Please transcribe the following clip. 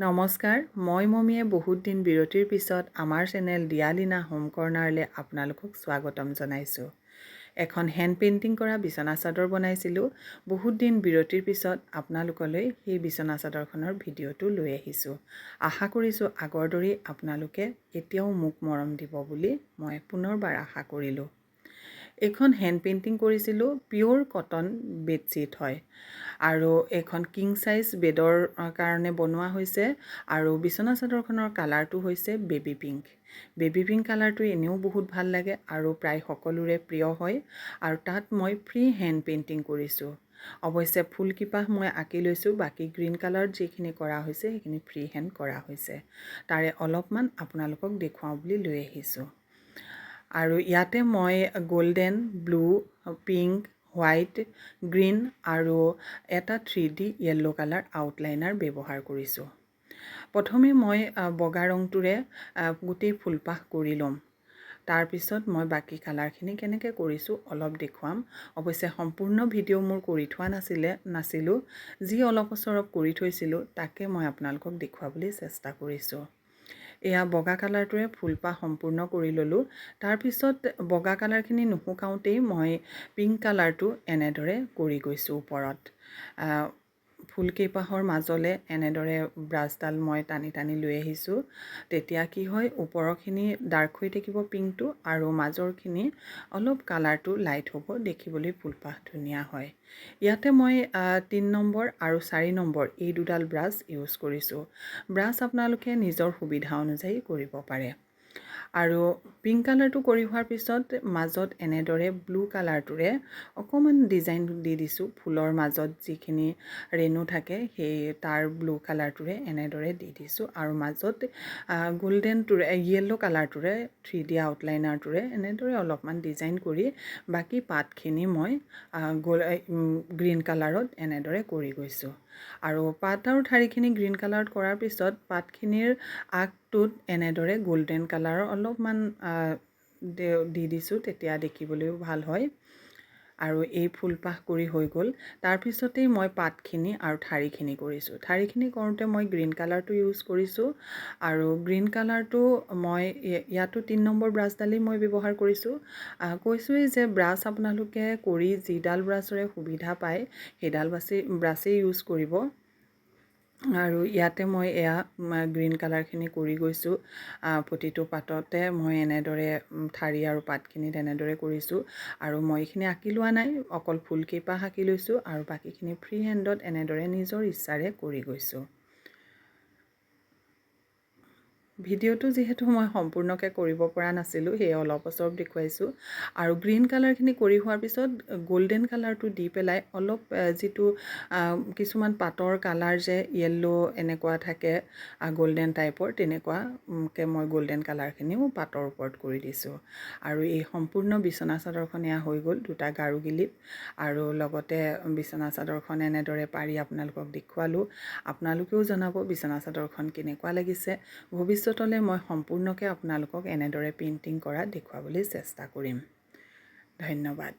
নমস্কাৰ, মই মমীয়ে বহুত দিন বিৰতিৰ পিছত আমাৰ চেনেল দিয়ালিনা হোম কৰ্ণাৰলৈ আপোনালোকক স্বাগতম জনাইছোঁ। এখন হেণ্ড পেইণ্টিং কৰা বিচনা চাদৰ বনাইছিলোঁ। বহুত দিন বিৰতিৰ পিছত আপোনালোকলৈ সেই বিচনা চাদৰখনৰ ভিডিঅ'টো লৈ আহিছোঁ। আশা কৰিছোঁ আগৰ দৰেই আপোনালোকে এতিয়াও মোক মৰম দিব বুলি মই পুনৰবাৰ আশা কৰিলোঁ। এইখন হেণ্ড পেইণ্টিং কৰিছিলোঁ, পিয়'ৰ কটন বেডশ্বীট হয় আৰু এইখন কিং চাইজ বেডৰ কাৰণে বনোৱা হৈছে আৰু বিচনা চাদৰখনৰ কালাৰটো হৈছে বেবী পিংক। বেবী পিংক কালাৰটো এনেও বহুত ভাল লাগে আৰু প্ৰায় সকলোৰে প্ৰিয় হয় আৰু তাত মই ফ্ৰী হেণ্ড পেইণ্টিং কৰিছোঁ। অৱশ্যে ফুলকিপাহ মই আঁকি লৈছোঁ, বাকী গ্ৰীণ কালাৰত যিখিনি কৰা হৈছে সেইখিনি ফ্ৰী হেণ্ড কৰা হৈছে। তাৰে অলপমান আপোনালোকক দেখুৱাওঁ বুলি লৈ আহিছোঁ। আৰু ইয়াতে মই golden, blue, pink, white, green আৰু এটা 3D য়েল্ল' কালাৰ আউটলাইনাৰ ব্যৱহাৰ কৰিছোঁ। প্ৰথমে মই বগা ৰংটোৰে গোটেই ফুলপাহ কৰি ল'ম। তাৰপিছত মই বাকী কালাৰখিনি কেনেকৈ কৰিছোঁ অলপ দেখুৱাম। অৱশ্যে সম্পূৰ্ণ ভিডিঅ' মোৰ কৰি থোৱা নাছিলোঁ। যি অলপ চলপ কৰি থৈছিলোঁ তাকে মই আপোনালোকক দেখুৱাবলৈ চেষ্টা কৰিছোঁ। এয়া বগা কালাৰটোৰে ফুলপাহ সম্পূৰ্ণ কৰি ল'লোঁ। তাৰপিছত বগা কালাৰখিনি নুশুকাওঁতেই মই পিংক কালাৰটো এনেদৰে কৰি গৈছোঁ ওপৰত। ফুলকেইপাহৰ মাজলৈ এনেদৰে ব্ৰাছডাল মই টানি টানি লৈ আহিছোঁ। তেতিয়া কি হয়, ওপৰৰখিনি ডাৰ্ক হৈ থাকিব পিংকটো আৰু মাজৰখিনি অলপ কালাৰটো লাইট হ'ব, দেখিবলৈ ফুলপাহ ধুনীয়া হয়। ইয়াতে মই 3 নম্বৰ আৰু 4 নম্বৰ এই দুডাল ব্ৰাছ ইউজ কৰিছোঁ। ব্ৰাছ আপোনালোকে নিজৰ সুবিধা অনুযায়ী কৰিব পাৰে। আৰু পিংক কালাৰটো কৰি হোৱাৰ পিছত মাজত এনেদৰে ব্লু কালাৰটোৰে অকণমান ডিজাইন দি দিছোঁ। ফুলৰ মাজত যিখিনি ৰেণু থাকে সেই তাৰ ব্লু কালাৰটোৰে এনেদৰে দি দিছোঁ আৰু মাজত গল্ডেনটোৰে য়েল্ল' কালাৰটোৰে 3D আউটলাইনাৰটোৰে এনেদৰে অলপমান ডিজাইন কৰি বাকী পাতখিনি মই গ্ৰীণ কালাৰত এনেদৰে কৰি গৈছোঁ। আৰু পাত আৰু ঠাৰিখিনি গ্ৰীণ কালাৰত কৰাৰ পিছত পাতখিনিৰ আগটোত এনেদৰে গল্ডেন কালাৰৰ অলপমান দি দিছোঁ, তেতিয়া দেখিবলৈও ভাল হয়। আৰু এই ফুলপাহ কৰি হৈ গ'ল। তাৰপিছতেই মই পাতখিনি আৰু ঠাৰিখিনি কৰিছোঁ। ঠাৰিখিনি কৰোঁতে মই গ্ৰীণ কালাৰটো ইউজ কৰিছোঁ আৰু গ্ৰীণ কালাৰটো মই ইয়াতো 3 নম্বৰ ব্ৰাছডালেই মই ব্যৱহাৰ কৰিছোঁ। কৈছোঁৱেই যে ব্ৰাছ আপোনালোকে কৰি যিডাল ব্ৰাছৰে সুবিধা পায় সেইডাল ব্ৰাছেই ইউজ কৰিব। আৰু ইয়াতে মই এয়া গ্ৰীণ কালাৰখিনি কৰি গৈছোঁ। প্ৰতিটো পাততে মই এনেদৰে ঠাৰি আৰু পাতখিনিত এনেদৰে কৰিছোঁ আৰু মই এইখিনি আঁকি লোৱা নাই, অকল ফুলকেইপাহ আঁকি লৈছোঁ আৰু বাকীখিনি ফ্ৰী হেণ্ডত এনেদৰে নিজৰ ইচ্ছাৰে কৰি গৈছোঁ। ভিডিঅ'টো যিহেতু মই সম্পূৰ্ণকৈ কৰিব পৰা নাছিলোঁ, সেয়ে অলপ চলপ দেখুৱাইছোঁ। আৰু গ্ৰীণ কালাৰখিনি কৰি হোৱাৰ পিছত গল্ডেন কালাৰটো দি পেলাই অলপ যিটো কিছুমান পাতৰ কালাৰ যে য়েল্ল' এনেকুৱা থাকে গল্ডেন টাইপৰ, তেনেকুৱাকৈ মই গল্ডেন কালাৰখিনিও পাতৰ ওপৰত কৰি দিছোঁ। আৰু এই সম্পূৰ্ণ বিচনা চাদৰখন এয়া হৈ গ'ল, 2টা গাৰু গিলিপ আৰু লগতে বিচনা চাদৰখন এনেদৰে পাৰি আপোনালোকক দেখুৱালোঁ। আপোনালোকেও জনাব বিচনা চাদৰখন কেনেকুৱা লাগিছে। ভৱিষ্যতলৈ মই সম্পূৰ্ণকৈ আপোনালোকক এনেদৰে পেইণ্টিং কৰা দেখুৱাবলৈ চেষ্টা কৰিম। ধন্যবাদ।